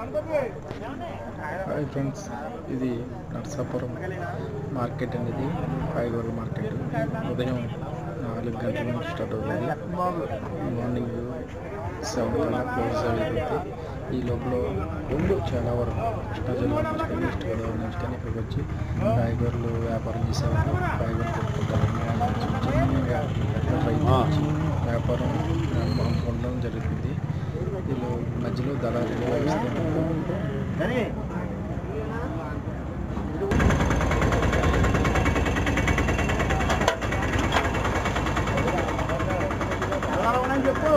Hi friends, ఇది Narsapuram market అనేది కాయగూరల market. ఉదయం 4 గంటల నుంచి స్టార్ట్ అవుతుంది. మార్నింగ్ 7 కల్లా క్లోజ్ అయిపోతుంది. ఈ లోపల చాలా వరకు కృష్ణా జిల్లా నుంచి కానీ ఈస్ట్ గోదావరి నుంచి కానీ ఇక్కడికి వచ్చి కాయగూరలు వ్యాపారం చేసేవాళ్ళు కాయగూరలు కొట్టుకుంటారు. చిన్నగా రైతు వ్యాపారం ఉండడం జరుగుతుంది. వీళ్ళు మధ్యలో దళారులు వస్తున్నారు. చెప్పు